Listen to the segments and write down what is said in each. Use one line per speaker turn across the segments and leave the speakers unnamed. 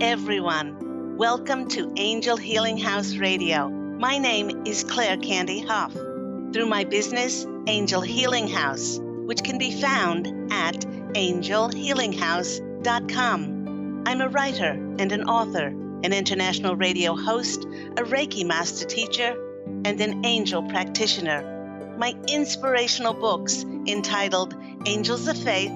everyone. Welcome to Angel Healing House Radio. My name is Candy Hough. Through my business, Angel Healing House, which can be found at angelhealinghouse.com. I'm a writer and an author, an international radio host, a Reiki master teacher, and an angel practitioner. My inspirational books entitled Angels of Faith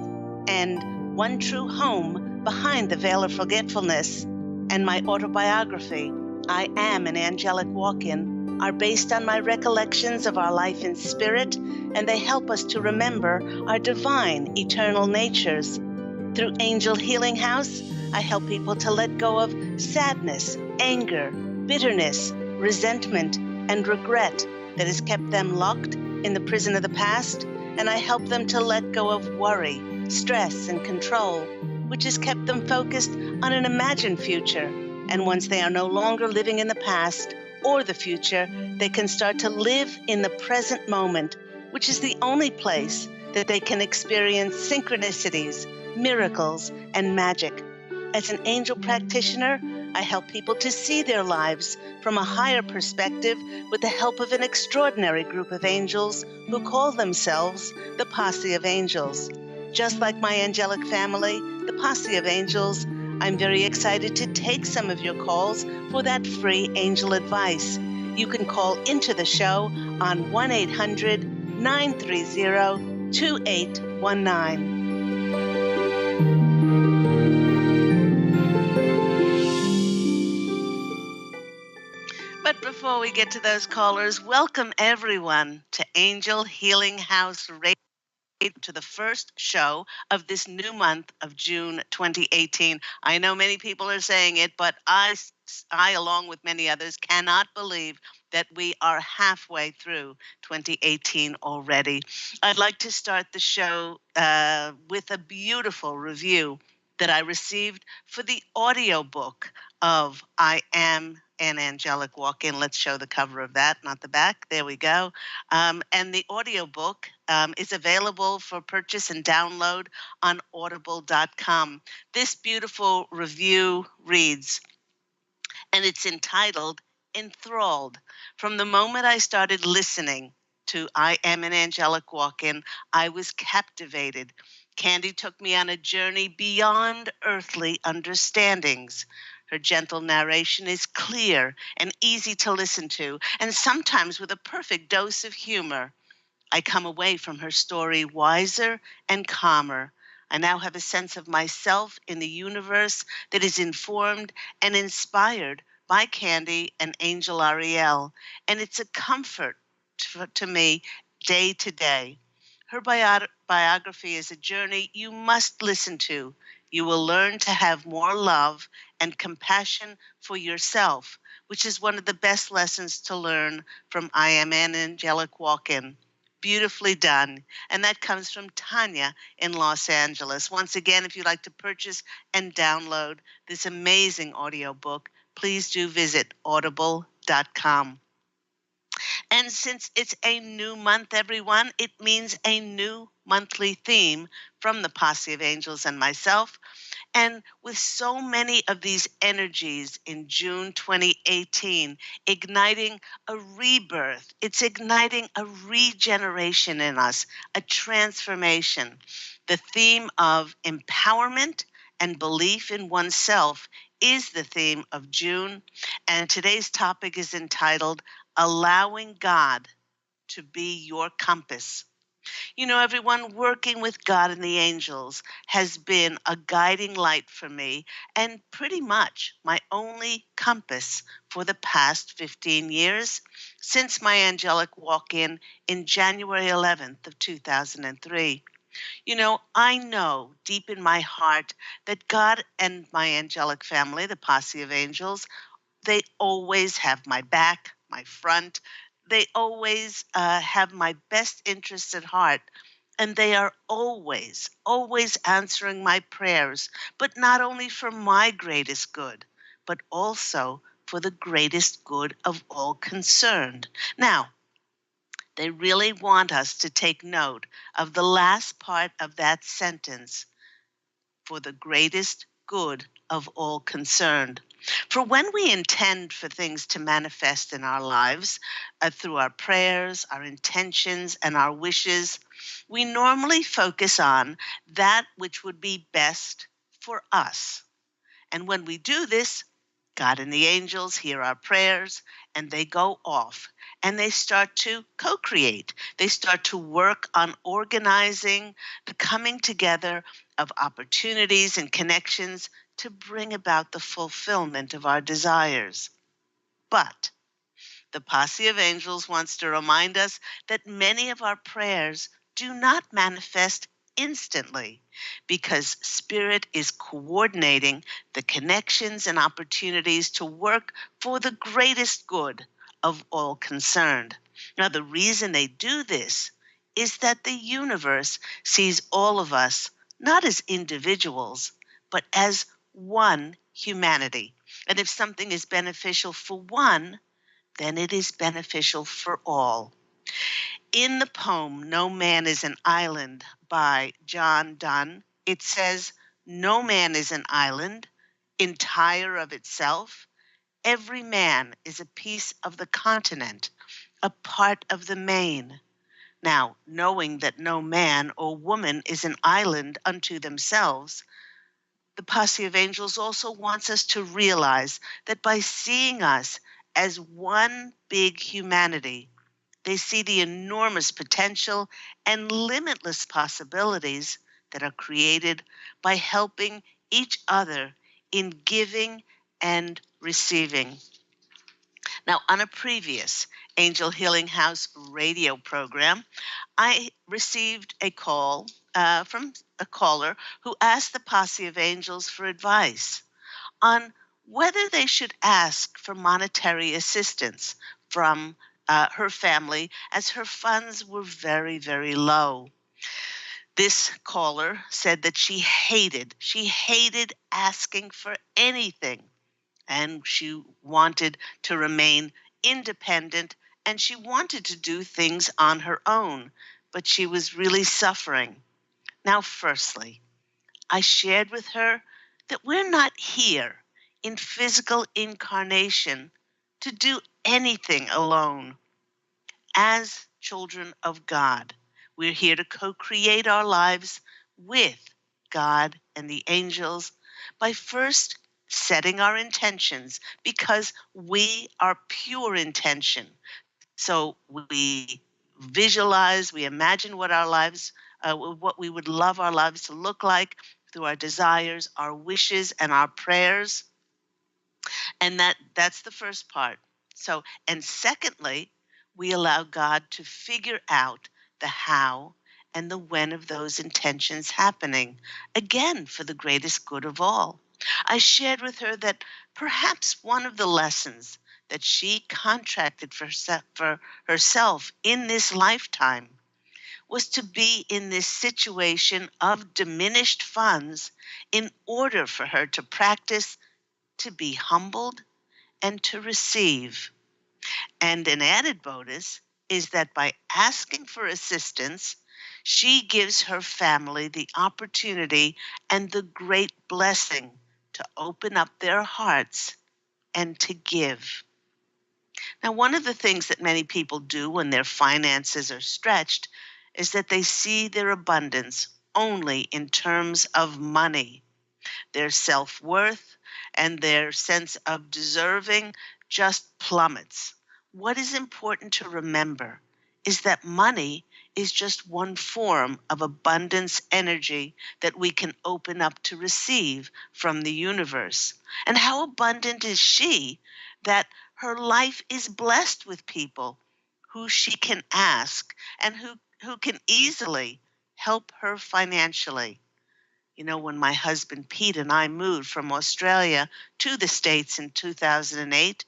and One True Home Behind the Veil of Forgetfulness, and my autobiography, I Am an Angelic Walk-In, are based on my recollections of our life in spirit, and they help us to remember our divine, eternal natures. Through Angel Healing House, I help people to let go of sadness, anger, bitterness, resentment, and regret that has kept them locked in the prison of the past, and I help them to let go of worry, stress, and control, which has kept them focused on an imagined future. And once they are no longer living in the past or the future, they can start to live in the present moment, which is the only place that they can experience synchronicities, miracles, and magic. As an angel practitioner, I help people to see their lives from a higher perspective with the help of an extraordinary group of angels who call themselves the Posse of Angels. Just like my angelic family, the Posse of Angels, I'm very excited to take some of your calls for that free angel advice. You can call into the show on 1-800-930-2819. But before we get to those callers, welcome everyone to Angel Healing House Radio, to the first show of this new month of June 2018. I know many people are saying it, but I along with many others, cannot believe that we are halfway through 2018 already. I'd like to start the show with a beautiful review that I received for the audiobook of I Am an Angelic Walk-In. Let's show the cover of that, not the back. There we go. And the audiobook is available for purchase and download on audible.com. This beautiful review reads, and it's entitled Enthralled. From the moment I started listening to I Am an Angelic Walk-In, I was captivated. Candy took me on a journey beyond earthly understandings. Her gentle narration is clear and easy to listen to, and sometimes with a perfect dose of humor. I come away from her story wiser and calmer. I now have a sense of myself in the universe that is informed and inspired by Candy and Angel Ariel, and it's a comfort to me day to day. Her biography is a journey you must listen to. You will learn to have more love and compassion for yourself, which is one of the best lessons to learn from I Am an Angelic Walk-In. Beautifully done. And that comes from Tanya in Los Angeles. Once again, if you'd like to purchase and download this amazing audiobook, please do visit audible.com. And since it's a new month, everyone, it means a new monthly theme from the Posse of Angels and myself. And with so many of these energies in June 2018, igniting a rebirth, it's igniting a regeneration in us, a transformation. The theme of empowerment and belief in oneself is the theme of June. And today's topic is entitled Allowing God to be your compass. You know, everyone, working with God and the angels has been a guiding light for me and pretty much my only compass for the past 15 years since my angelic walk-in January 11th of 2003. You know, I know deep in my heart that God and my angelic family, the Posse of Angels, they always have my back, my front. They always have my best interests at heart. And they are always, always answering my prayers, but not only for my greatest good, but also for the greatest good of all concerned. Now, they really want us to take note of the last part of that sentence, for the greatest good of all concerned. For when we intend for things to manifest in our lives through our prayers, our intentions, and our wishes, we normally focus on that which would be best for us. And when we do this, God and the angels hear our prayers and they go off and they start to co create. They start to work on organizing the coming together of opportunities and connections to bring about the fulfillment of our desires. But the Posse of Angels wants to remind us that many of our prayers do not manifest instantly because Spirit is coordinating the connections and opportunities to work for the greatest good of all concerned. Now, the reason they do this is that the universe sees all of us not as individuals, but as one humanity. And if something is beneficial for one, then it is beneficial for all. In the poem No Man is an Island by John Donne, it says, "No man is an island, entire of itself. Every man is a piece of the continent, a part of the main." Now, knowing that no man or woman is an island unto themselves, the Posse of Angels also wants us to realize that by seeing us as one big humanity, they see the enormous potential and limitless possibilities that are created by helping each other in giving and receiving. Now, on a previous Angel Healing House radio program, I received a call from a caller who asked the Posse of Angels for advice on whether they should ask for monetary assistance from her family as her funds were very, very low. This caller said that she hated asking for anything, and she wanted to remain independent and she wanted to do things on her own, but she was really suffering. Now, firstly, I shared with her that we're not here in physical incarnation to do anything alone. As children of God, we're here to co create our lives with God and the angels by first setting our intentions because we are pure intention. So we visualize, we imagine what our lives, what we would love our lives to look like through our desires, our wishes, and our prayers. And that's the first part. So, and secondly, we allow God to figure out the how and the when of those intentions happening, again, for the greatest good of all. I shared with her that perhaps one of the lessons that she contracted for herself in this lifetime was to be in this situation of diminished funds in order for her to practice to be humbled and to receive. And an added bonus is that by asking for assistance, she gives her family the opportunity and the great blessing to open up their hearts and to give. Now, one of the things that many people do when their finances are stretched is that they see their abundance only in terms of money. Their self-worth and their sense of deserving just plummets. What is important to remember is that money is just one form of abundance energy that we can open up to receive from the universe. And how abundant is she that her life is blessed with people who she can ask and who can easily help her financially. You know, when my husband Pete and I moved from Australia to the States in 2008,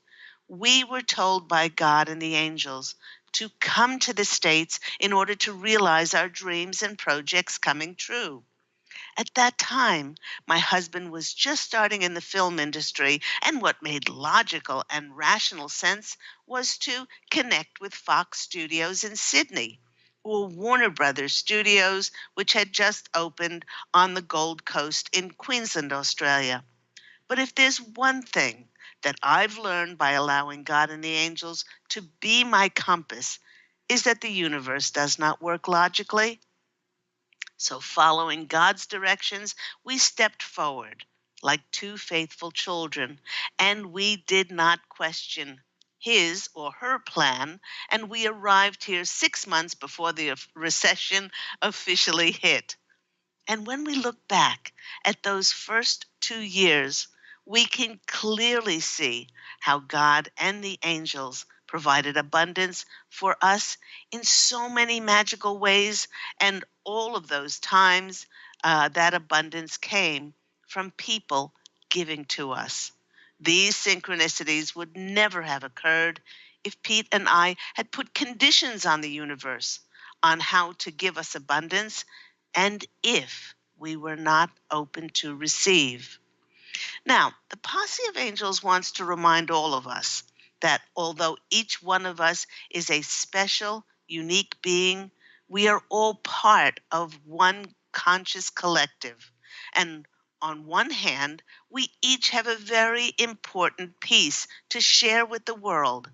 we were told by God and the angels to come to the States in order to realize our dreams and projects coming true. At that time, my husband was just starting in the film industry, and what made logical and rational sense was to connect with Fox Studios in Sydney. or Warner Brothers Studios, which had just opened on the Gold Coast in Queensland, Australia. But if there's one thing that I've learned by allowing God and the angels to be my compass, is that the universe does not work logically. So, following God's directions, we stepped forward like two faithful children, and we did not question his or her plan, and we arrived here 6 months before the recession officially hit. And when we look back at those first 2 years, we can clearly see how God and the angels provided abundance for us in so many magical ways. And all of those times, that abundance came from people giving to us. These synchronicities would never have occurred if Pete and I had put conditions on the universe on how to give us abundance, and if we were not open to receive. Now, the Posse of Angels wants to remind all of us that although each one of us is a special, unique being, we are all part of one conscious collective. And on one hand, we each have a very important piece to share with the world.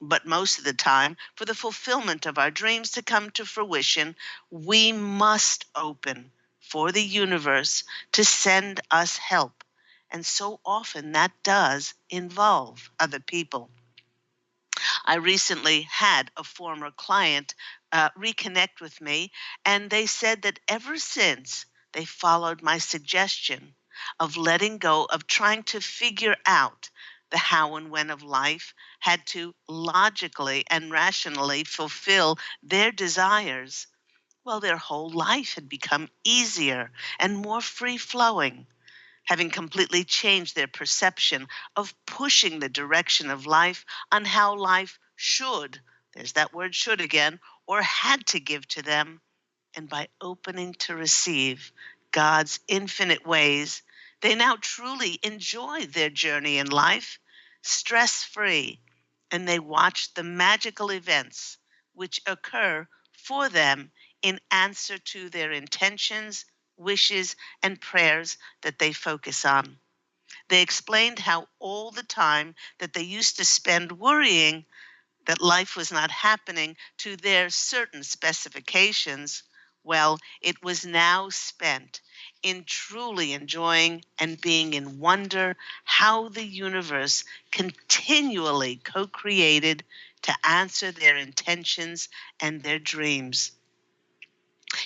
But most of the time, for the fulfillment of our dreams to come to fruition, we must open for the universe to send us help. And so often that does involve other people. I recently had a former client reconnect with me, and they said that ever since they followed my suggestion of letting go of trying to figure out the how and when of life, had to logically and rationally fulfill their desires, well, their whole life had become easier and more free flowing, having completely changed their perception of pushing the direction of life on how life should, there's that word should again, or had to give to them. And by opening to receive God's infinite ways, they now truly enjoy their journey in life, stress free, and they watch the magical events which occur for them in answer to their intentions, wishes, and prayers that they focus on. They explained how all the time that they used to spend worrying that life was not happening to their certain specifications, well, it was now spent in truly enjoying and being in wonder how the universe continually co created to answer their intentions and their dreams.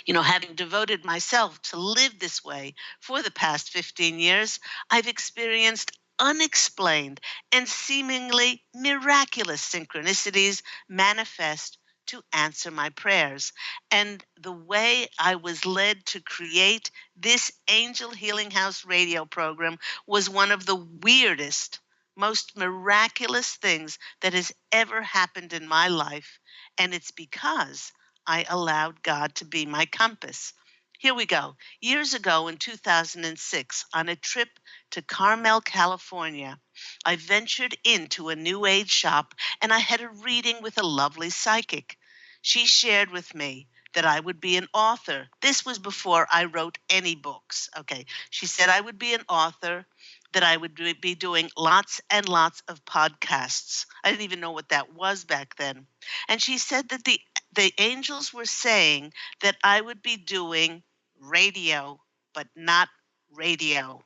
Having devoted myself to live this way for the past 15 years, I've experienced unexplained and seemingly miraculous synchronicities manifest to answer my prayers. And the way I was led to create this Angel Healing House radio program was one of the weirdest, most miraculous things that has ever happened in my life. And it's because I allowed God to be my compass. Here we go. Years ago in 2006, on a trip to Carmel, California, I ventured into a New Age shop and I had a reading with a lovely psychic. She shared with me that I would be an author. This was before I wrote any books. Okay. She said I would be an author, that I would be doing lots and lots of podcasts. I didn't even know what that was back then. And she said that the angels were saying that I would be doing radio, but not radio.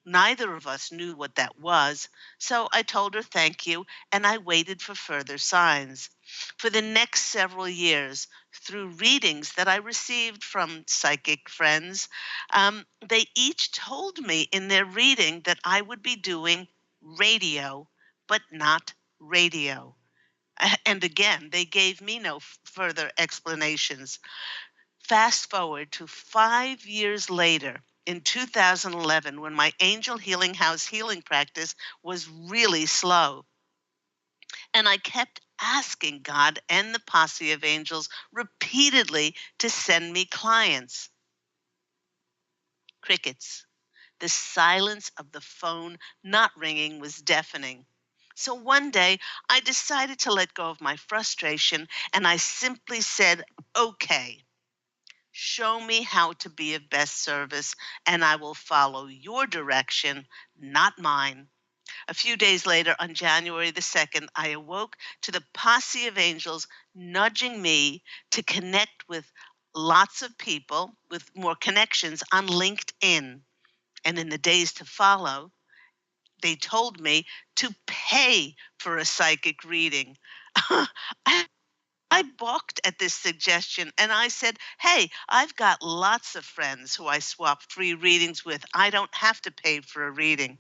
Neither of us knew what that was, so I told her thank you, and I waited for further signs. For the next several years, through readings that I received from psychic friends, they each told me in their reading that I would be doing radio, but not radio. And again, they gave me no further explanations. Fast forward to 5 years later, in 2011, when my Angel Healing House healing practice was really slow. And I kept asking God and the Posse of Angels repeatedly to send me clients. Crickets. The silence of the phone not ringing was deafening. So one day I decided to let go of my frustration and I simply said, okay, show me how to be of best service and I will follow your direction, not mine. A few days later, on January the 2nd, I awoke to the Posse of Angels nudging me to connect with lots of people with more connections on LinkedIn. And in the days to follow, they told me to pay for a psychic reading. I I balked at this suggestion and I said, hey, I've got lots of friends who I swap free readings with. I don't have to pay for a reading.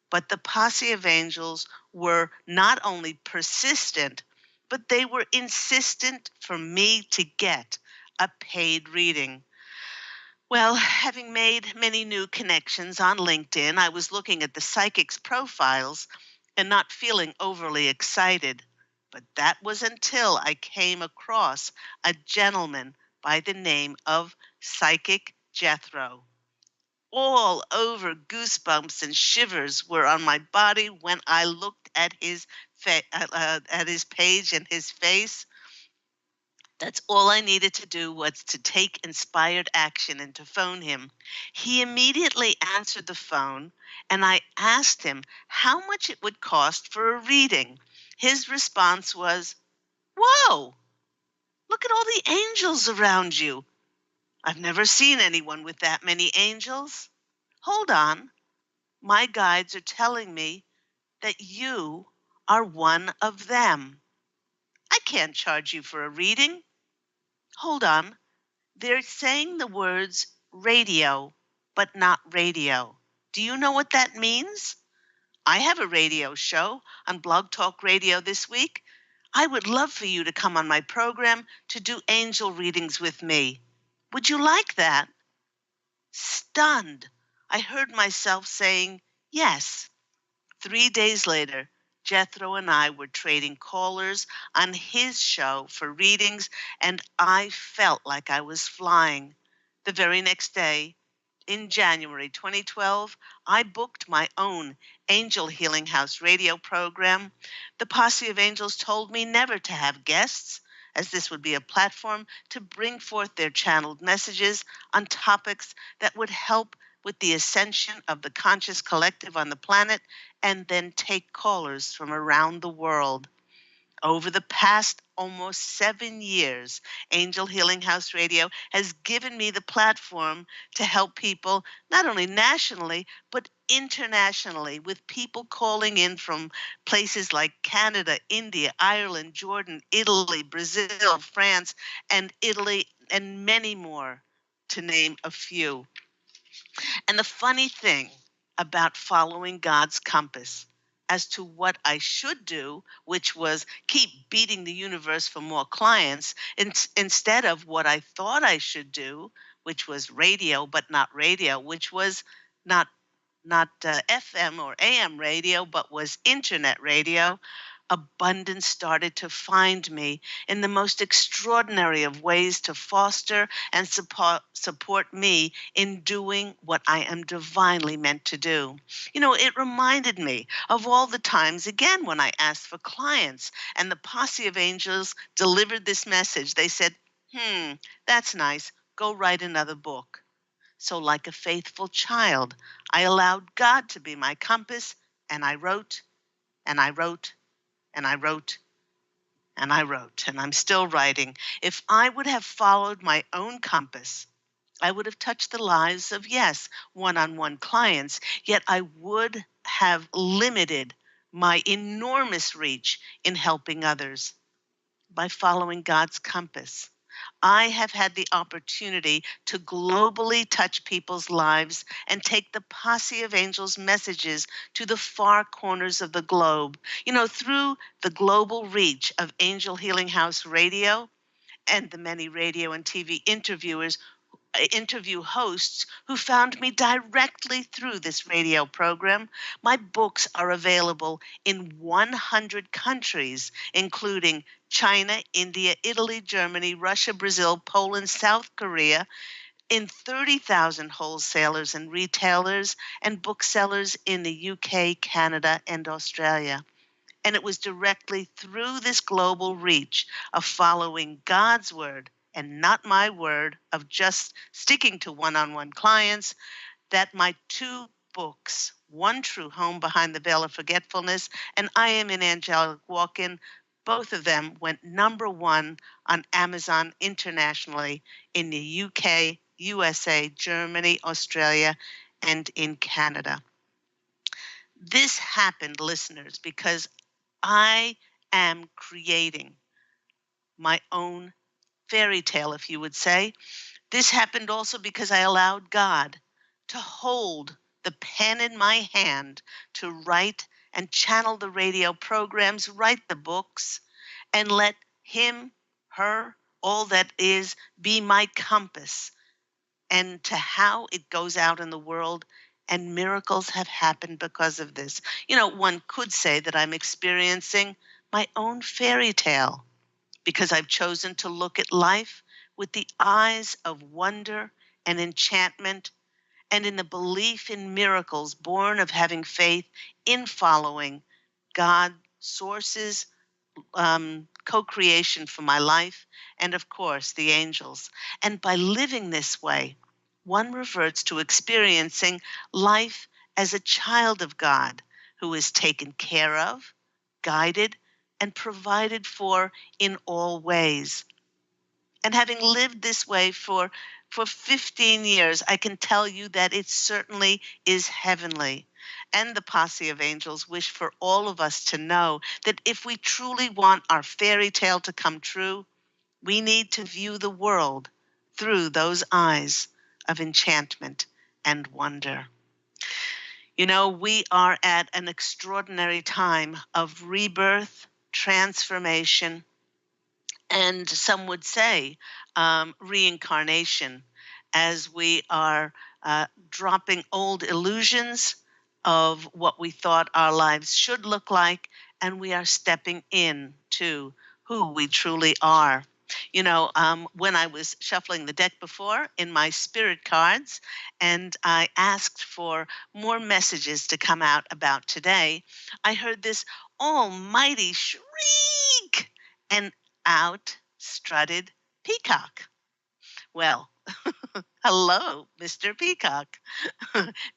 But the Posse of Angels were not only persistent, but they were insistent for me to get a paid reading. Well, having made many new connections on LinkedIn, I was looking at the psychics' profiles and not feeling overly excited. But that was until I came across a gentleman by the name of Psychic Jethro. All over goosebumps and shivers were on my body when I looked at at his page and his face. That's all I needed to do was to take inspired action and to phone him. He immediately answered the phone, and I asked him how much it would cost for a reading. His response was, whoa, look at all the angels around you. I've never seen anyone with that many angels. Hold on. My guides are telling me that you are one of them. I can't charge you for a reading. Hold on. They're saying the words radio, but not radio. Do you know what that means? I have a radio show on Blog Talk Radio this week. I would love for you to come on my program to do angel readings with me. Would you like that? Stunned, I heard myself saying yes. 3 days later, Jethro and I were trading callers on his show for readings, and I felt like I was flying. The very next day, in January 2012, I booked my own Angel Healing House radio program. The Posse of Angels told me never to have guests, as this would be a platform to bring forth their channeled messages on topics that would help with the ascension of the conscious collective on the planet and then take callers from around the world. Over the past almost 7 years, Angel Healing House Radio has given me the platform to help people not only nationally, but internationally, with people calling in from places like Canada, India, Ireland, Jordan, Italy, Brazil, France, and Italy, and many more, to name a few. And the funny thing about following God's compass as to what I should do, which was keep beating the universe for more clients, instead of what I thought I should do, which was radio, but not radio, which was not FM or AM radio, but was internet radio, abundance started to find me in the most extraordinary of ways to foster and support me in doing what I am divinely meant to do. It reminded me of all the times, again, when I asked for clients and the Posse of Angels delivered this message. They said, that's nice. Go write another book. So, like a faithful child, I allowed God to be my compass, and I wrote, and I wrote, and I wrote, and I wrote, and I'm still writing. If I would have followed my own compass, I would have touched the lives of, yes, one-on-one clients, yet I would have limited my enormous reach in helping others. By following God's compass, I have had the opportunity to globally touch people's lives and take the Posse of Angels messages to the far corners of the globe. Through the global reach of Angel Healing House Radio and the many radio and TV interview hosts who found me directly through this radio program. My books are available in 100 countries, including China, India, Italy, Germany, Russia, Brazil, Poland, South Korea, in 30,000 wholesalers and retailers and booksellers in the UK, Canada, and Australia. And it was directly through this global reach of following God's word and not my word, of just sticking to one-on-one clients, that my two books, One True Home Behind the Veil of Forgetfulness and I Am an Angelic Walk-In, both of them went #1 on Amazon internationally in the UK, USA, Germany, Australia, and in Canada. This happened, listeners, because I am creating my own fairy tale, if you would say. This happened also because I allowed God to hold the pen in my hand to write and channel the radio programs, write the books, and let Him, her, all that is, be my compass, and to how it goes out in the world. And miracles have happened because of this. One could say that I'm experiencing my own fairy tale because I've chosen to look at life with the eyes of wonder and enchantment, and in the belief in miracles born of having faith in following God, sources, co-creation for my life, and of course the angels. And by living this way, one reverts to experiencing life as a child of God who is taken care of, guided, and provided for in all ways. And having lived this way for 15 years, I can tell you that it certainly is heavenly. And the Posse of Angels wish for all of us to know that if we truly want our fairy tale to come true, we need to view the world through those eyes of enchantment and wonder. We are at an extraordinary time of rebirth, transformation, and some would say reincarnation, as we are dropping old illusions of what we thought our lives should look like, and we are stepping in to who we truly are. When I was shuffling the deck before in my spirit cards, and I asked for more messages to come out about today, I heard this almighty shriek, and out strutted Peacock. Well, hello, Mr. Peacock.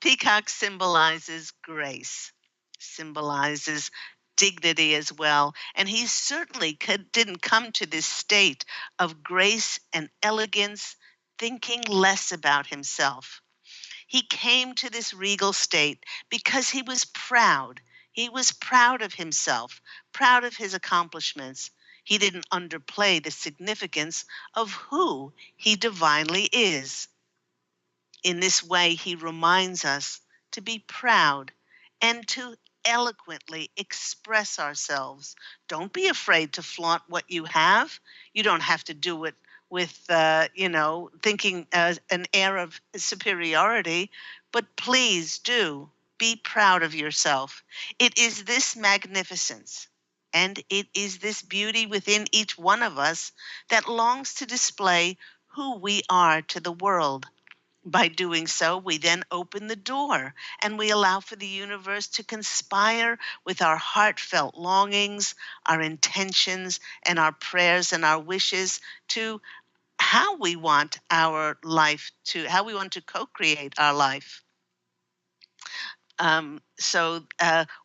Peacock symbolizes grace, symbolizes dignity as well. And he certainly didn't come to this state of grace and elegance thinking less about himself. He came to this regal state because he was proud. He was proud of himself, proud of his accomplishments. He didn't underplay the significance of who he divinely is. In this way, he reminds us to be proud and to eloquently express ourselves. Don't be afraid to flaunt what you have. You don't have to do it with, thinking an air of superiority, but please do be proud of yourself. It is this magnificence and it is this beauty within each one of us that longs to display who we are to the world. By doing so, we then open the door and we allow for the universe to conspire with our heartfelt longings, our intentions, and our prayers and our wishes to how we want our life how we want to co-create our life.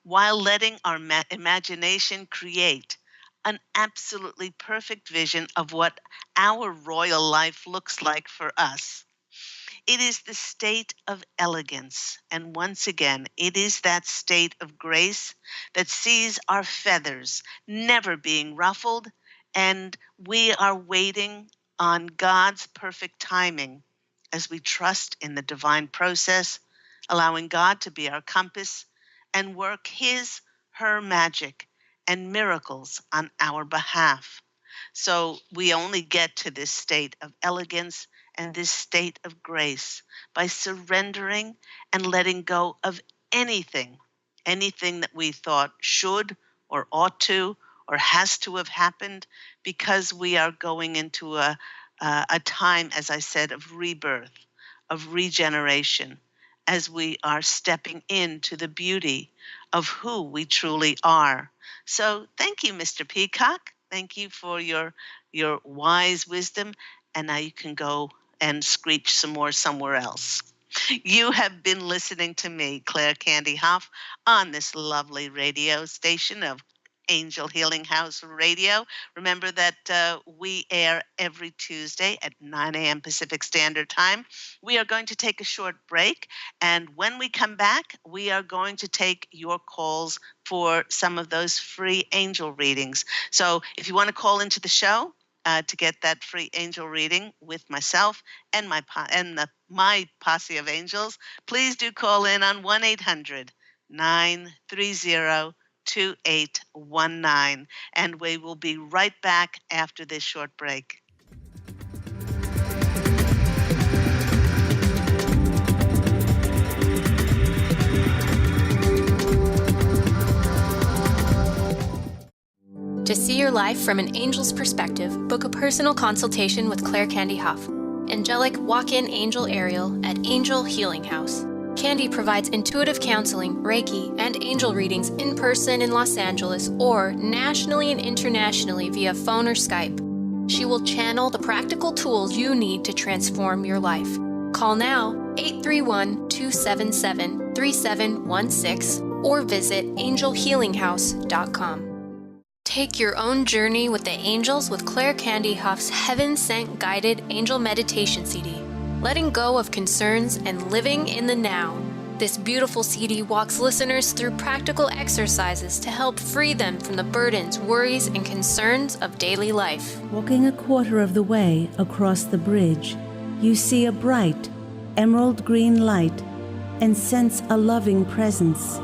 While letting our imagination create an absolutely perfect vision of what our royal life looks like for us. It is the state of elegance. And once again, it is that state of grace that sees our feathers never being ruffled, and we are waiting on God's perfect timing as we trust in the divine process, allowing God to be our compass and work his, her magic and miracles on our behalf. So we only get to this state of elegance and this state of grace by surrendering and letting go of anything, anything that we thought should or ought to or has to have happened, because we are going into a time, as I said, of rebirth, of regeneration, as we are stepping into the beauty of who we truly are. So thank you, Mr. Peacock. Thank you for your wise wisdom. And now you can go and screech some more somewhere else. You have been listening to me, Claire Candy Hough, on this lovely radio station of Angel Healing House Radio. Remember that we air every Tuesday at 9 a.m. Pacific Standard Time. We are going to take a short break, and when we come back, we are going to take your calls for some of those free angel readings. So if you want to call into the show, to get that free angel reading with myself and my Posse of Angels, please do call in on 1-800-930-2819, and we will be right back after this short break.
To see your life from an angel's perspective, book a personal consultation with Claire Candy Hough, angelic walk-in angel Ariel at Angel Healing House. Candy provides intuitive counseling, Reiki, and angel readings in person in Los Angeles or nationally and internationally via phone or Skype. She will channel the practical tools you need to transform your life. Call now 831-277-3716 or visit angelhealinghouse.com. Take your own journey with the angels with Claire Candy Hough's Heaven Sent Guided Angel Meditation CD, letting go of concerns and living in the now. This beautiful CD walks listeners through practical exercises to help free them from the burdens, worries, and concerns of daily life.
Walking a quarter of the way across the bridge, you see a bright, emerald green light and sense a loving presence.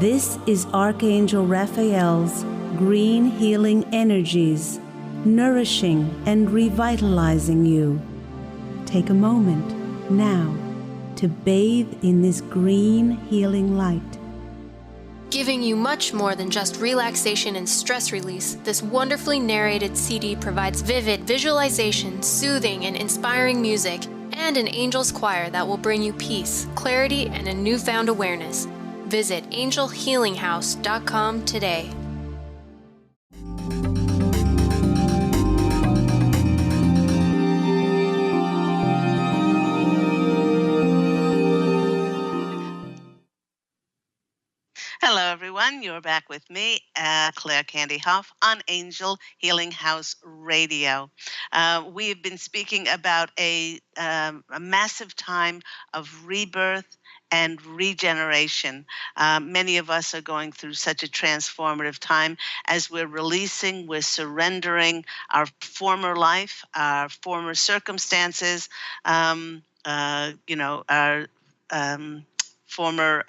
This is Archangel Raphael's green healing energies, nourishing and revitalizing you. Take a moment now to bathe in this green healing light.
Giving you much more than just relaxation and stress release, this wonderfully narrated CD provides vivid visualization, soothing and inspiring music, and an angel's choir that will bring you peace, clarity, and a newfound awareness. Visit angelhealinghouse.com today.
Hello, everyone. You're back with me, Claire Candy Hough, on Angel Healing House Radio. We have been speaking about a massive time of rebirth and regeneration. Many of us are going through such a transformative time as we're releasing, we're surrendering our former life, our former circumstances, our former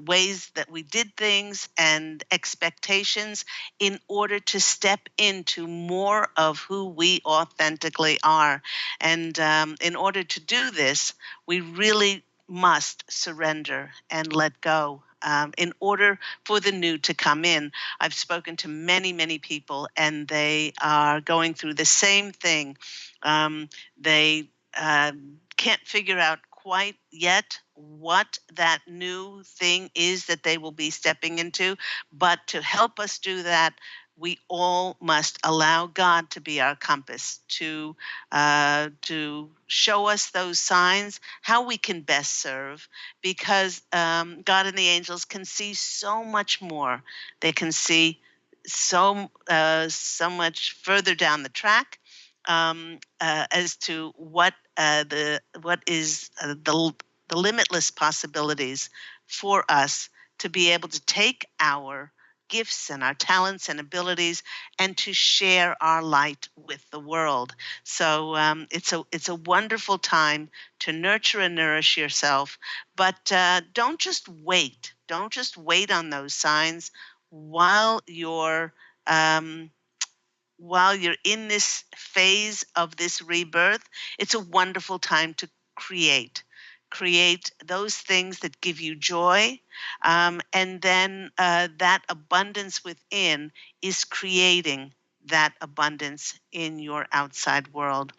ways that we did things and expectations in order to step into more of who we authentically are. And in order to do this, we really must surrender and let go. In order for the new to come in. I've spoken to many, many people, and they are going through the same thing. They can't figure out quite yet what that new thing is that they will be stepping into. But to help us do that, we all must allow God to be our compass, to show us those signs, how we can best serve, because God and the angels can see so much more. They can see so much further down the track as to what is the limitless possibilities for us to be able to take our gifts and our talents and abilities and to share our light with the world. So it's a wonderful time to nurture and nourish yourself, but don't just wait. Don't just wait on those signs while you're in this phase of this rebirth. It's a wonderful time to create those things that give you joy, and then that abundance within is creating that abundance in your outside world.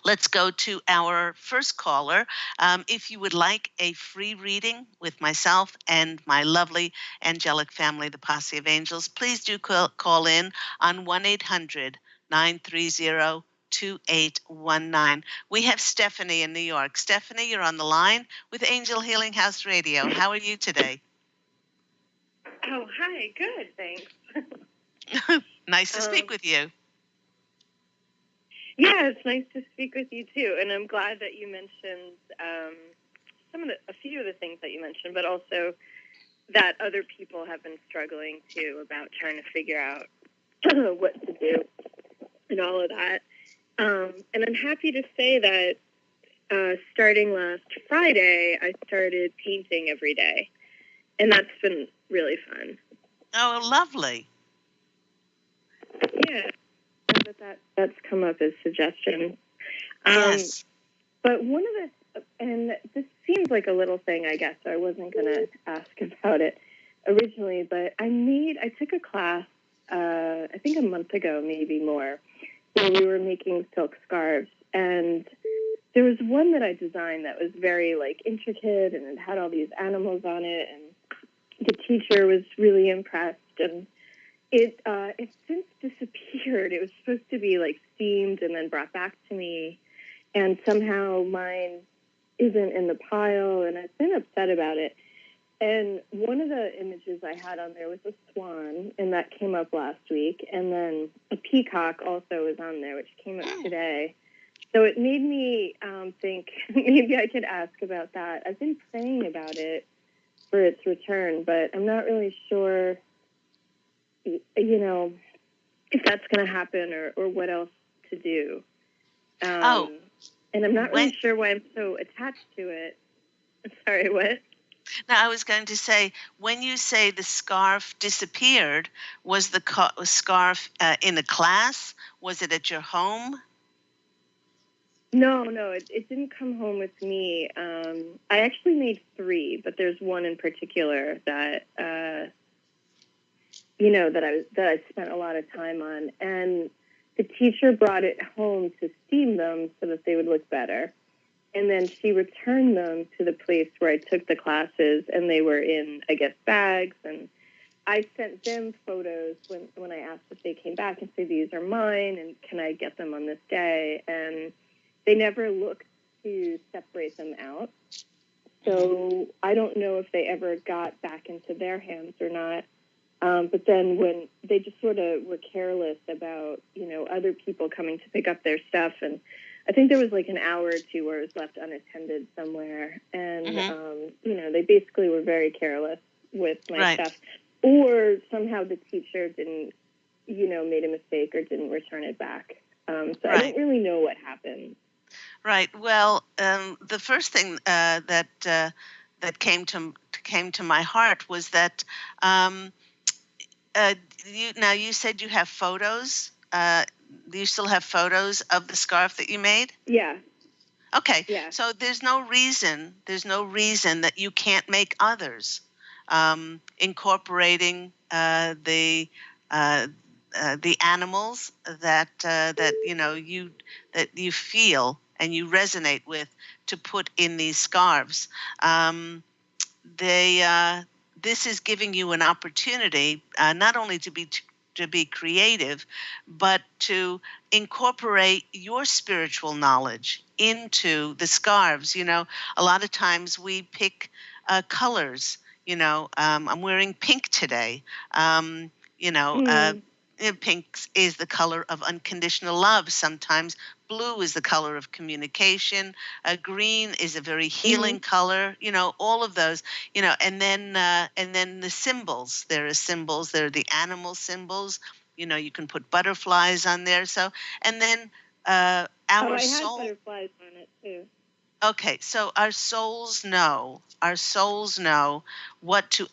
Let's go to our first caller. If you would like a free reading with myself and my lovely angelic family, the Posse of Angels, please do call in on 1-800-930-2819. We have Stephanie in New York. Stephanie, you're on the line with Angel Healing House Radio. How are you today?
Oh, hi. Good, thanks.
Nice to speak with you.
Yeah, it's nice to speak with you too, and I'm glad that you mentioned a few of the things that you mentioned, but also that other people have been struggling too about trying to figure out what to do and all of that. And I'm happy to say that starting last Friday, I started painting every day, and that's been really fun.
Oh, lovely.
Yeah. That's come up as suggestions.
Yes.
But one of and this seems like a little thing, I guess, so I wasn't going to ask about it originally, but I took a class, I think a month ago, maybe more, where we were making silk scarves, and there was one that I designed that was very, intricate, and it had all these animals on it, and the teacher was really impressed, and it's since disappeared. It was supposed to be steamed and then brought back to me, and somehow mine isn't in the pile, and I've been upset about it. And one of the images I had on there was a swan, and that came up last week, and then a peacock also was on there, which came up today. So it made me think maybe I could ask about that. I've been praying about it for its return, but I'm not really sure if that's going to happen or what else to do. And I'm not really sure why I'm so attached to it. Sorry, what?
Now, I was going to say, when you say the scarf disappeared, was the scarf in a class? Was it at your home?
No, it didn't come home with me. I actually made 3, but there's one in particular that that I spent a lot of time on, and the teacher brought it home to steam them so that they would look better, and then she returned them to the place where I took the classes, and they were in, I guess, bags, and I sent them photos when I asked if they came back and said, these are mine, and can I get them on this day, and they never looked to separate them out, so I don't know if they ever got back into their hands or not. But then when they just sort of were careless about, other people coming to pick up their stuff. And I think there was an hour or two where it was left unattended somewhere. And, they basically were very careless with my stuff. Or somehow the teacher didn't, made a mistake or didn't return it back. So I don't really know what happened.
Right. Well, the first thing that came to my heart was that you said you have photos. Do you still have photos of the scarf that you made?
Yeah.
Okay.
Yeah.
So there's no reason that you can't make others, incorporating the animals that you feel and you resonate with to put in these scarves. This is giving you an opportunity not only to be creative, but to incorporate your spiritual knowledge into the scarves. A lot of times we pick colors. I'm wearing pink today. Pink is the color of unconditional love. Sometimes blue is the color of communication. Green is a very healing color. All of those. And then the symbols. There are symbols. There are the animal symbols. You can put butterflies on there. So, and then our
I
soul.
had butterflies on it too.
Okay, so our souls know what to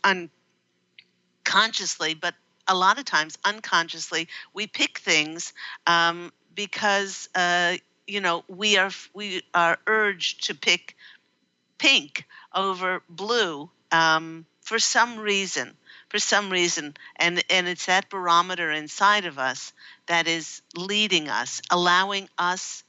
unconsciously, but a lot of times unconsciously, we pick things because we are urged to pick pink over blue for some reason, and it's that barometer inside of us that is leading us, allowing us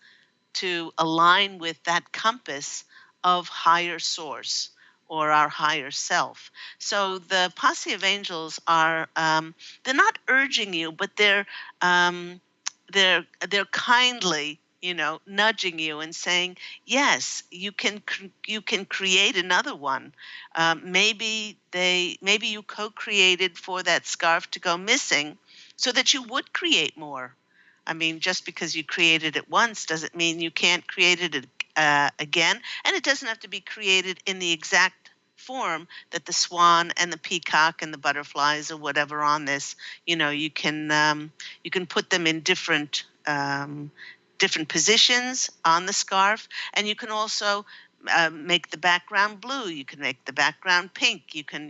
to align with that compass of higher source or our higher self. So the Posse of Angels are they're not urging you, but um, they're kindly, nudging you and saying, yes, you can create another one. Maybe you co-created for that scarf to go missing, so that you would create more. I mean, just because you created it once doesn't mean you can't create it again, and it doesn't have to be created in the exact form that the swan and the peacock and the butterflies or whatever on this. You can put them in different positions on the scarf, and you can also make the background blue. You can make the background pink. You can,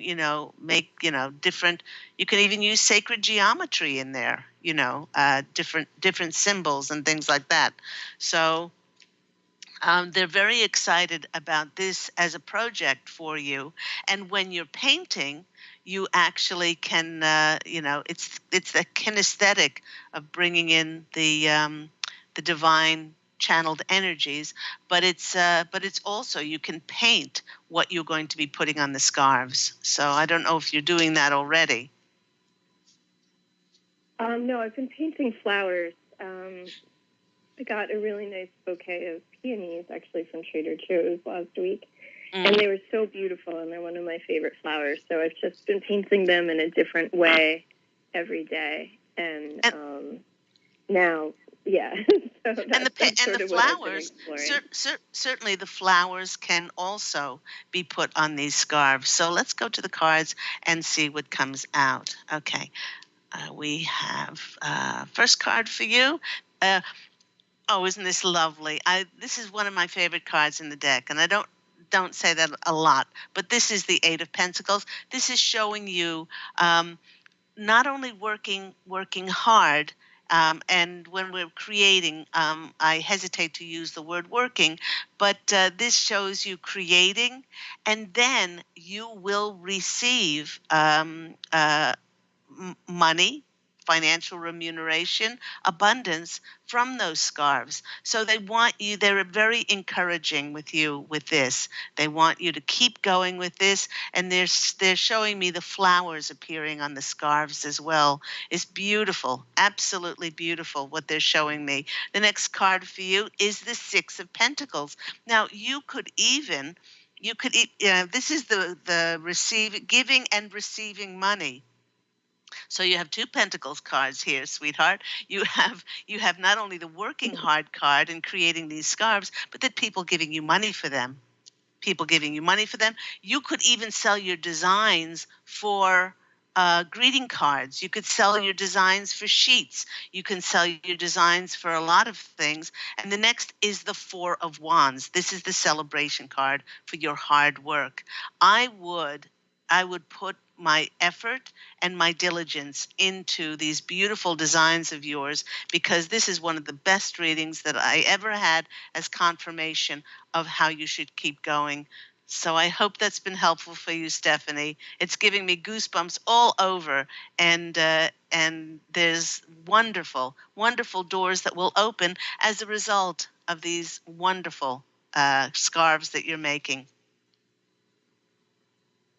make, different. You can even use sacred geometry in there. Different symbols and things like that. So they're very excited about this as a project for you. And when you're painting, you actually can, it's the kinesthetic of bringing in the divine channeled energies, but it's also, you can paint what you're going to be putting on the scarves. So I don't know if you're doing that already.
No, I've been painting flowers. I got a really nice bouquet of peonies, actually, from Trader Joe's last week. And they were so beautiful, and they're one of my favorite flowers. So I've just been painting them in a different way every day. And now, yeah. So
the flowers, certainly the flowers can also be put on these scarves. So let's go to the cards and see what comes out. Okay. We have first card for you. Oh, isn't this lovely? This is one of my favorite cards in the deck, and I don't say that a lot, but this is the Eight of Pentacles. This is showing you not only working hard, and when we're creating, I hesitate to use the word working, but this shows you creating, and then you will receive money, financial remuneration, abundance from those scarves. So they're very encouraging with you with this. They want you to keep going with this, and they're showing me the flowers appearing on the scarves as well. It's beautiful, absolutely beautiful what they're showing me. The next card for you is the Six of Pentacles. Now, this is the giving and receiving money. So you have two pentacles cards here, sweetheart. You have not only the working hard card and creating these scarves, but that people giving you money for them. People giving you money for them. You could even sell your designs for greeting cards. You could sell your designs for sheets. You can sell your designs for a lot of things. And the next is the Four of Wands. This is the celebration card for your hard work. I would put my effort and my diligence into these beautiful designs of yours, because this is one of the best readings that I ever had as confirmation of how you should keep going. So I hope that's been helpful for you, Stephanie. It's giving me goosebumps all over, and there's wonderful, wonderful doors that will open as a result of these wonderful scarves that you're making.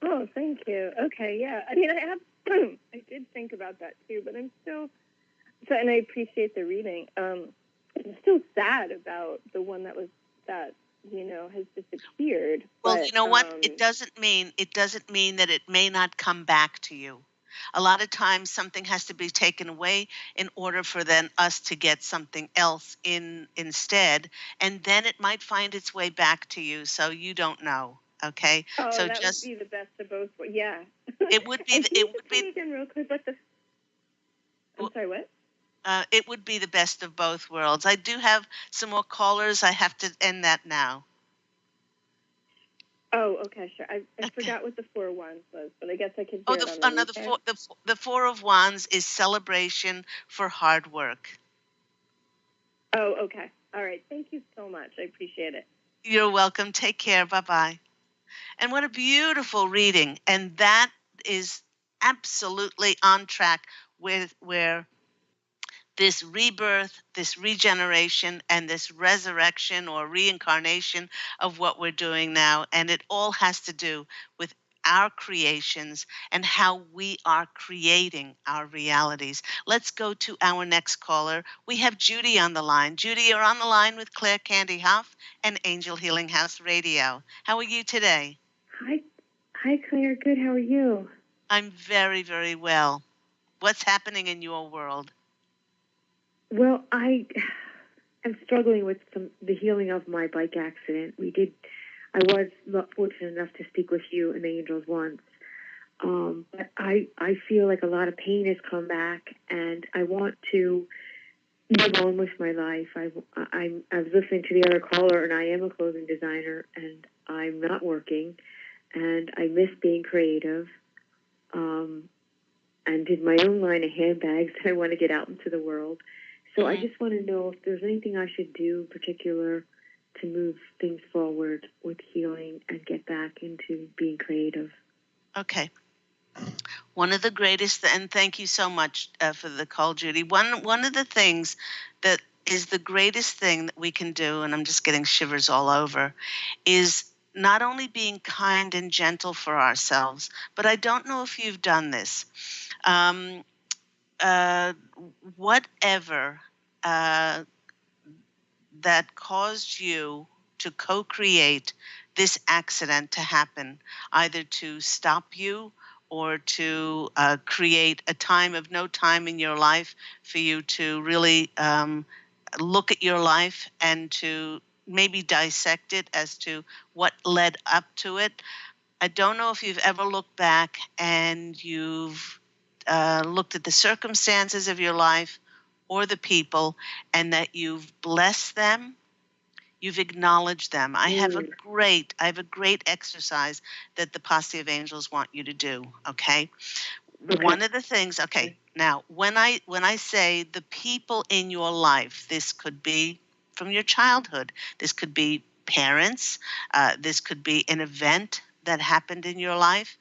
Oh, thank you. Okay, yeah. I mean, I did think about that too, but I'm still, and I appreciate the reading. I'm still sad about the one that has disappeared.
Well,
but,
you know what? It doesn't mean that it may not come back to you. A lot of times something has to be taken away in order for then us to get something else instead, and then it might find its way back to you, so you don't know. Okay.
Oh,
so
that would be the best of both. Yeah.
It would be. It would be.
Again, real quick, I'm sorry. What?
It would be the best of both worlds. I do have some more callers. I have to end that now.
Oh, okay, sure. I forgot what the Four of Wands was, but I guess I could hear it on
the Four of Wands is celebration for hard work.
Oh, okay. All right. Thank you so much. I appreciate it.
You're welcome. Take care. Bye-bye. And what a beautiful reading. And that is absolutely on track with where this rebirth, this regeneration, and this resurrection or reincarnation of what we're doing now. And it all has to do with our creations and how we are creating our realities. Let's go to our next caller. We have Judy on the line. Judy, you're on the line with Claire Candy Hough and Angel Healing House Radio. How are you today?
Hi, Claire. Good. How are you?
I'm very, very well. What's happening in your world?
Well, I'm struggling with the healing of my bike accident. I was fortunate enough to speak with you and the angels once, but I feel like a lot of pain has come back, and I want to move on with my life. I was listening to the other caller, and I am a clothing designer, and I'm not working, and I miss being creative. And did my own line of handbags that I want to get out into the world. So I just want to know if there's anything I should do in particular to move things forward with healing and get back into being creative.
Okay. One of the greatest, and thank you so much for the call, Judy. One of the things that is the greatest thing that we can do, and I'm just getting shivers all over, is not only being kind and gentle for ourselves, but I don't know if you've done this. Whatever that caused you to co-create this accident to happen, either to stop you or to create a time of no time in your life for you to really look at your life and to maybe dissect it as to what led up to it. I don't know if you've ever looked back and you've looked at the circumstances of your life or the people, and that you've blessed them, you've acknowledged them. I have a great exercise that the Posse of Angels want you to do. Okay. One of the things. Okay. Now, when I say the people in your life, this could be from your childhood. This could be parents. This could be an event that happened in your life.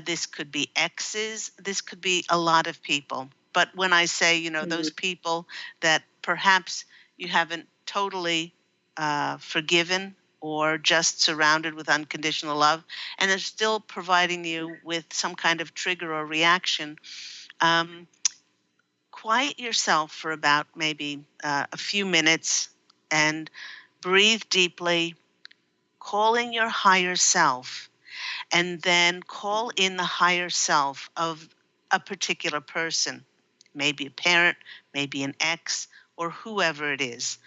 This could be exes. This could be a lot of people. But when I say, those people that perhaps you haven't totally forgiven or just surrounded with unconditional love, and they're still providing you with some kind of trigger or reaction, quiet yourself for about maybe a few minutes and breathe deeply, calling your higher self, and then call in the higher self of a particular person, maybe a parent, maybe an ex, or whoever it is.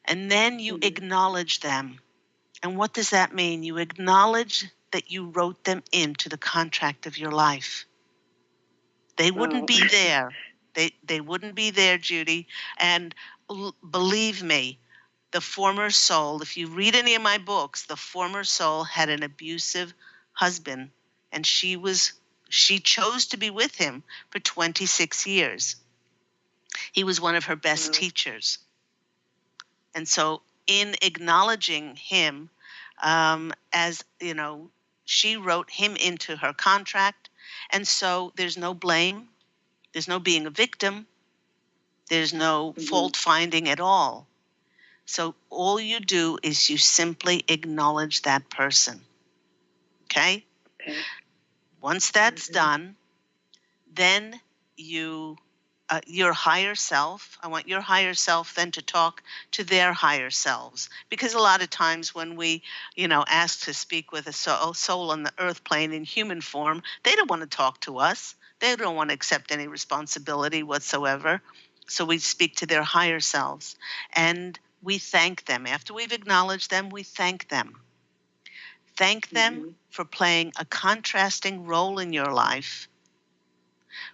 And then you acknowledge them. And what does that mean? You acknowledge that you wrote them into the contract of your life. They wouldn't be there. They wouldn't be there, Judy. And believe me, the former soul, if you read any of my books, the former soul had an abusive husband, and she chose to be with him for 26 years. He was one of her best teachers. And so in acknowledging him, as she wrote him into her contract. And so there's no blame. There's no being a victim. There's no fault finding at all. So all you do is you simply acknowledge that person. Okay? Once that's done, then your higher self, I want your higher self then to talk to their higher selves. Because a lot of times when we, ask to speak with a soul on the earth plane in human form, they don't want to talk to us. They don't want to accept any responsibility whatsoever. So we speak to their higher selves and we thank them. After we've acknowledged them, we thank them. Thank them for playing a contrasting role in your life,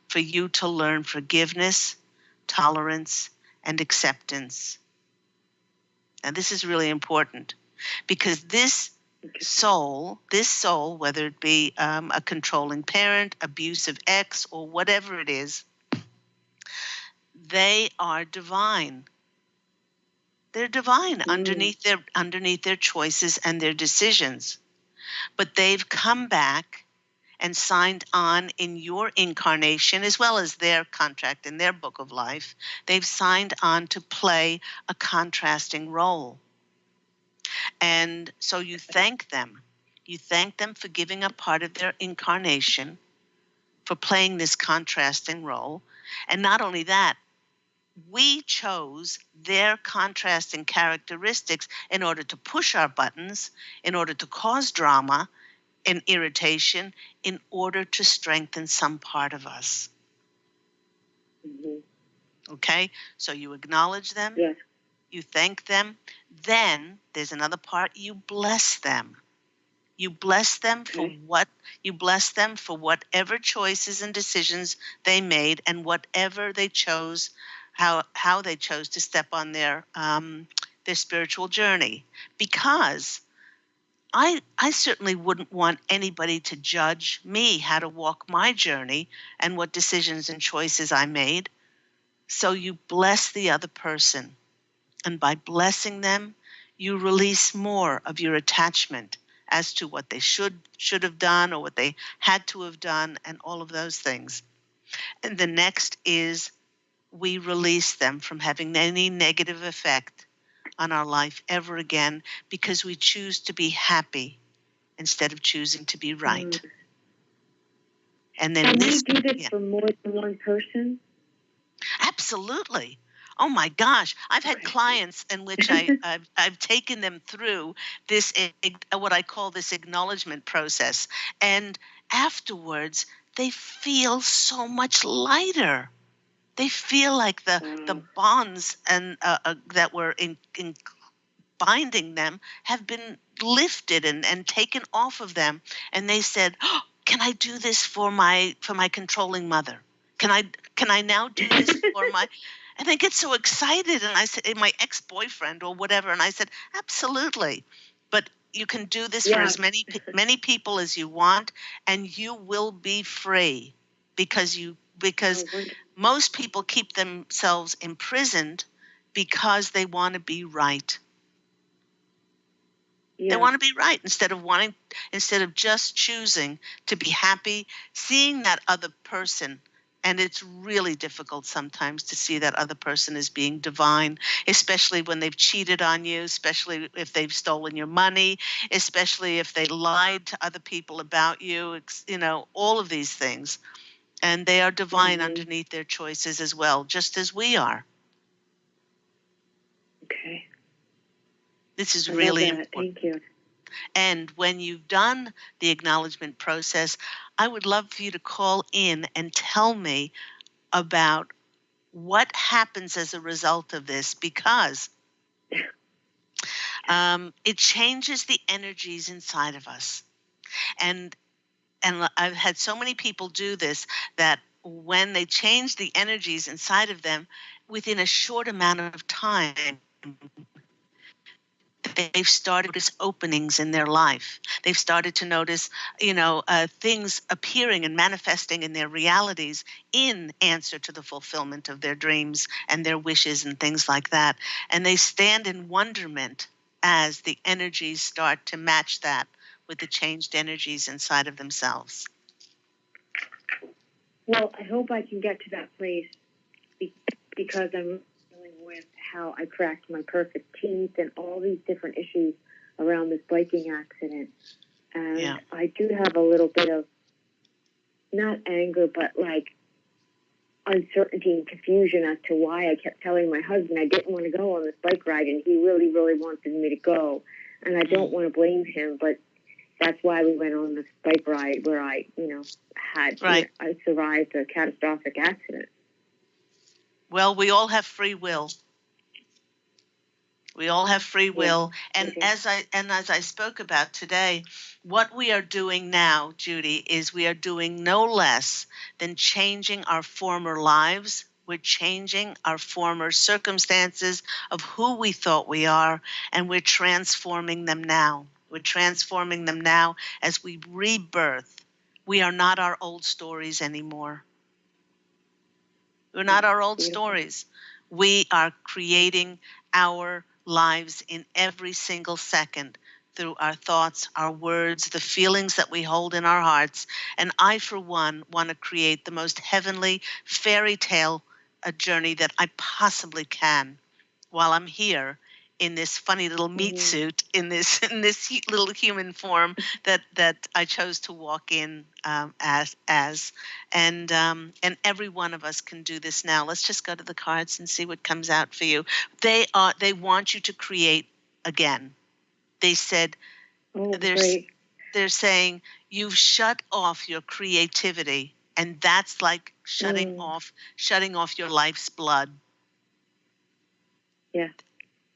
for you to learn forgiveness, tolerance, and acceptance. And this is really important because this soul, whether it be a controlling parent, abusive ex, or whatever it is, they are divine. They're divine underneath their choices and their decisions. But they've come back and signed on in your incarnation, as well as their contract in their book of life. They've signed on to play a contrasting role. And so you thank them. You thank them for giving up part of their incarnation, for playing this contrasting role. And not only that, we chose their contrasting characteristics in order to push our buttons, in order to cause drama and irritation, in order to strengthen some part of us.
Mm-hmm.
Okay? So you acknowledge them.
Yes.
You thank them. Then there's another part. You bless them. You bless them for what? You bless them for whatever choices and decisions they made, and whatever they chose, how they chose to step on their spiritual journey. Because I certainly wouldn't want anybody to judge me how to walk my journey and what decisions and choices I made. So you bless the other person. And by blessing them, you release more of your attachment as to what they should have done or what they had to have done and all of those things. And the next is we release them from having any negative effect on our life ever again, because we choose to be happy instead of choosing to be right.
Mm.
And then
Can
this,
we do this for more than one person?
Absolutely. Oh my gosh, I've had clients in which I've taken them through this, what I call this acknowledgement process, and afterwards they feel so much lighter. They feel like the bonds and that were in binding them have been lifted and taken off of them, and they said, oh, "Can I do this for my controlling mother? Can I now do this for my?" And they get so excited, and I said, my ex-boyfriend or whatever, and I said, "Absolutely, but you can do this for as many people as you want, and you will be free, because most people keep themselves imprisoned because they want to be right."
Yeah.
They want to be right instead of just choosing to be happy, seeing that other person. And it's really difficult sometimes to see that other person as being divine, especially when they've cheated on you, especially if they've stolen your money, especially if they lied to other people about you, all of these things. And they are divine underneath their choices as well, just as we are.
Okay.
This is really important.
Thank you.
And when you've done the acknowledgement process, I would love for you to call in and tell me about what happens as a result of this, because it changes the energies inside of us. And I've had so many people do this, that when they change the energies inside of them, within a short amount of time, they've started to notice openings in their life. They've started to notice, things appearing and manifesting in their realities in answer to the fulfillment of their dreams and their wishes and things like that. And they stand in wonderment as the energies start to match that with the changed energies inside of themselves.
Well, I hope I can get to that place, because I'm dealing with how I cracked my perfect teeth and all these different issues around this biking accident. And I do have a little bit of, not anger, but like uncertainty and confusion as to why I kept telling my husband I didn't want to go on this bike ride, and he really, really wanted me to go. And I don't want to blame him, but that's why we went on this bike ride where I, I survived a catastrophic accident.
Well, we all have free will. We all have free will. And as I spoke about today, what we are doing now, Judy, is we are doing no less than changing our former lives. We're changing our former circumstances of who we thought we are, and we're transforming them now. We're transforming them now as we rebirth. We are not our old stories anymore. We're not our old stories. We are creating our lives in every single second through our thoughts, our words, the feelings that we hold in our hearts. And I, for one, want to create the most heavenly fairy tale journey that I possibly can while I'm here in this funny little meat suit, in this little human form that I chose to walk in and every one of us can do this now. Let's just go to the cards and see what comes out for you. They want you to create again. They said they're saying you've shut off your creativity, and that's like shutting off your life's blood.
Yeah.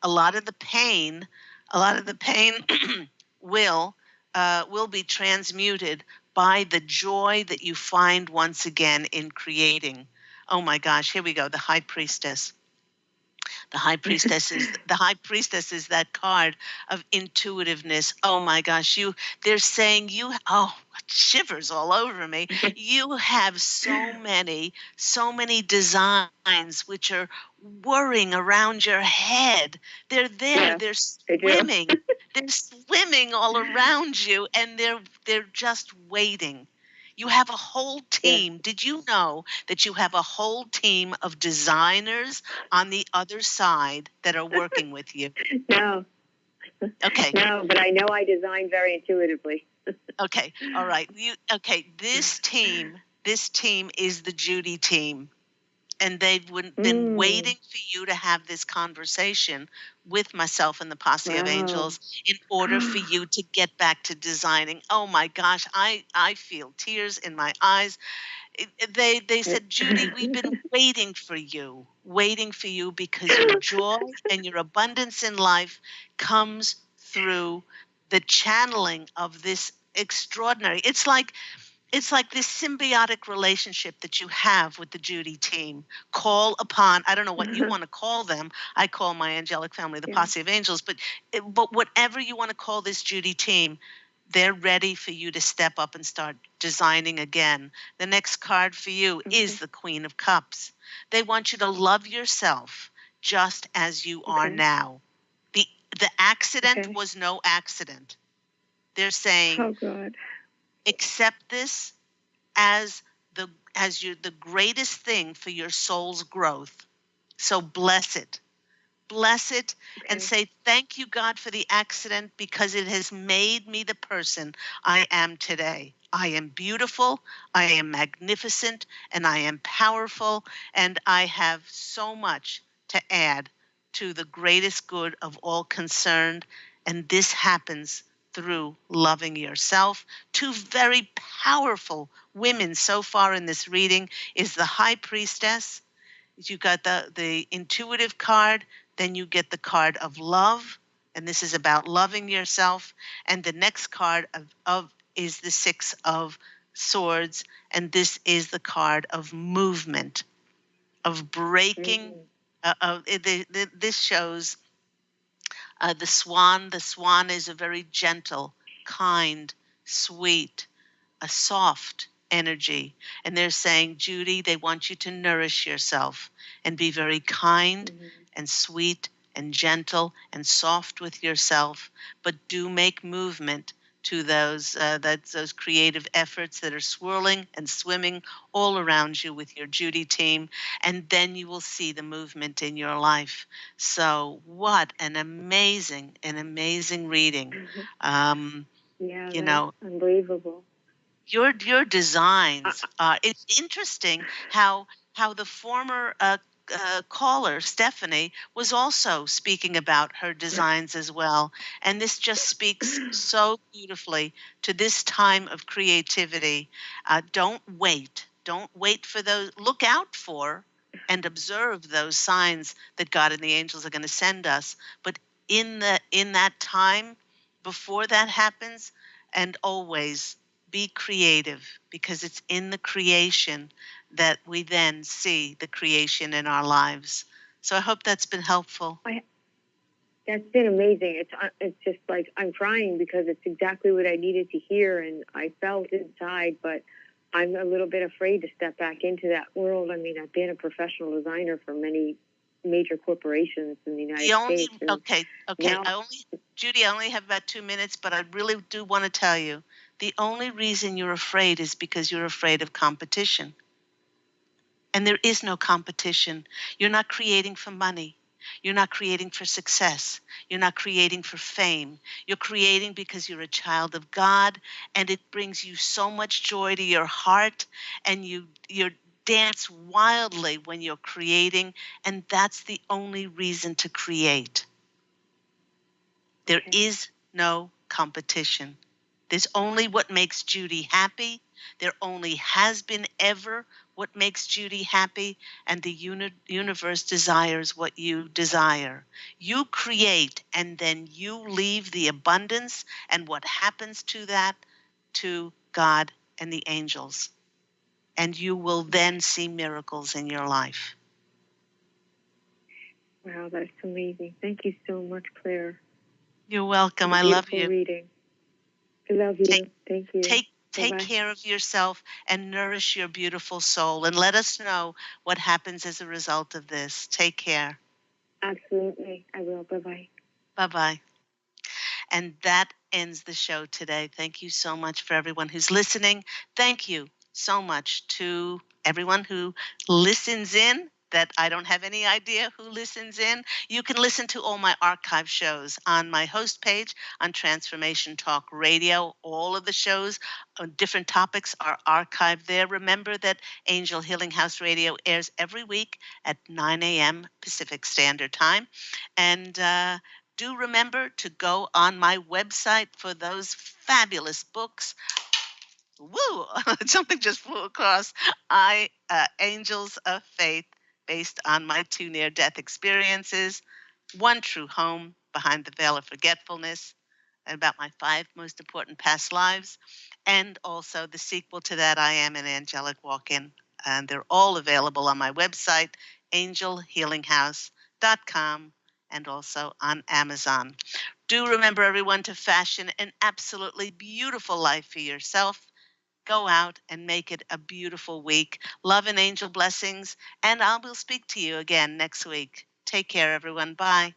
A lot of the pain will be transmuted by the joy that you find once again in creating. Oh my gosh, here we go. The High Priestess. The high priestess is that card of intuitiveness. Oh my gosh, they're saying shivers all over me. You have so many designs which are whirring around your head. They're there,
Yeah,
they're swimming. They're swimming all around you, and they're just waiting. You have a whole team.
Yeah.
Did you know that you have a whole team of designers on the other side that are working with you?
No.
Okay.
No, but I know I design very intuitively.
Okay. All right. This team is the Judy team. And they've been waiting for you to have this conversation with myself and the Posse of Angels in order for you to get back to designing. Oh my gosh, I feel tears in my eyes. They said, Judy, we've been waiting for you because your joy and your abundance in life comes through the channeling of this extraordinary. It's like this symbiotic relationship that you have with the Judy team. Call upon, I don't know what you want to call them. I call my angelic family the Posse of Angels, but whatever you want to call this Judy team, they're ready for you to step up and start designing again. The next card for you is the Queen of Cups. They want you to love yourself just as you are now. The accident was no accident. They're saying,
oh God,
accept this as the greatest thing for your soul's growth. So bless it. Bless it and say, thank you, God, for the accident because it has made me the person I am today. I am beautiful, I am magnificent, and I am powerful, and I have so much to add to the greatest good of all concerned. And this happens through loving yourself. Two very powerful women so far in this reading is the High Priestess. You got the intuitive card, then you get the card of love, and this is about loving yourself. And the next card of is the Six of Swords, and this is the card of movement, of breaking. This shows the swan. The swan is a very gentle, kind, sweet, a soft energy. And they're saying, Judy, they want you to nourish yourself and be very kind and sweet and gentle and soft with yourself, but do make movement to those creative efforts that are swirling and swimming all around you with your Judy team, and then you will see the movement in your life. So what an amazing reading.
Unbelievable.
Your designs. It's interesting how the former caller Stephanie was also speaking about her designs as well, and this just speaks so beautifully to this time of creativity. Don't wait for those. Look out for and observe those signs that God and the angels are going to send us. But in that time before that happens, and always be creative, because it's in the creation that we then see the creation in our lives. So I hope that's been helpful.
That's been amazing. It's just like I'm crying because it's exactly what I needed to hear, and I felt inside, but I'm a little bit afraid to step back into that world. I mean, I've been a professional designer for many major corporations in the United
The only
States. And
okay,
now,
Judy, I only have about 2 minutes, but I really do want to tell you, the only reason you're afraid is because you're afraid of competition. And there is no competition. You're not creating for money. You're not creating for success. You're not creating for fame. You're creating because you're a child of God, and it brings you so much joy to your heart, and you dance wildly when you're creating, and that's the only reason to create. There is no competition. There's only what makes Judy happy. There only has been ever what makes Judy happy, and the universe desires what you desire. You create, and then you leave the abundance and what happens to that to God and the angels. And you will then see miracles in your life.
wow, that's amazing. Thank you so much, Claire.
You're welcome. I love you.
Reading. I love you. Thank you.
Take care of yourself and nourish your beautiful soul, and let us know what happens as a result of this. Take care.
Absolutely. I will. Bye-bye.
Bye-bye. And that ends the show today. Thank you so much for everyone who's listening. Thank you so much to everyone who listens in, that I don't have any idea who listens in. You can listen to all my archive shows on my host page on Transformation Talk Radio. All of the shows on different topics are archived there. Remember that Angel Healing House Radio airs every week at 9 a.m. Pacific Standard Time. And do remember to go on my website for those fabulous books. Woo! Something just flew across. Angels of Faith, based on my 2 near-death experiences, One True Home, Behind the Veil of Forgetfulness, and about my 5 most important past lives, and also the sequel to that, I Am an Angelic Walk-In. And they're all available on my website, angelhealinghouse.com, and also on Amazon. Do remember, everyone, to fashion an absolutely beautiful life for yourself. Go out and make it a beautiful week. Love and angel blessings, and I will speak to you again next week. Take care, everyone. Bye.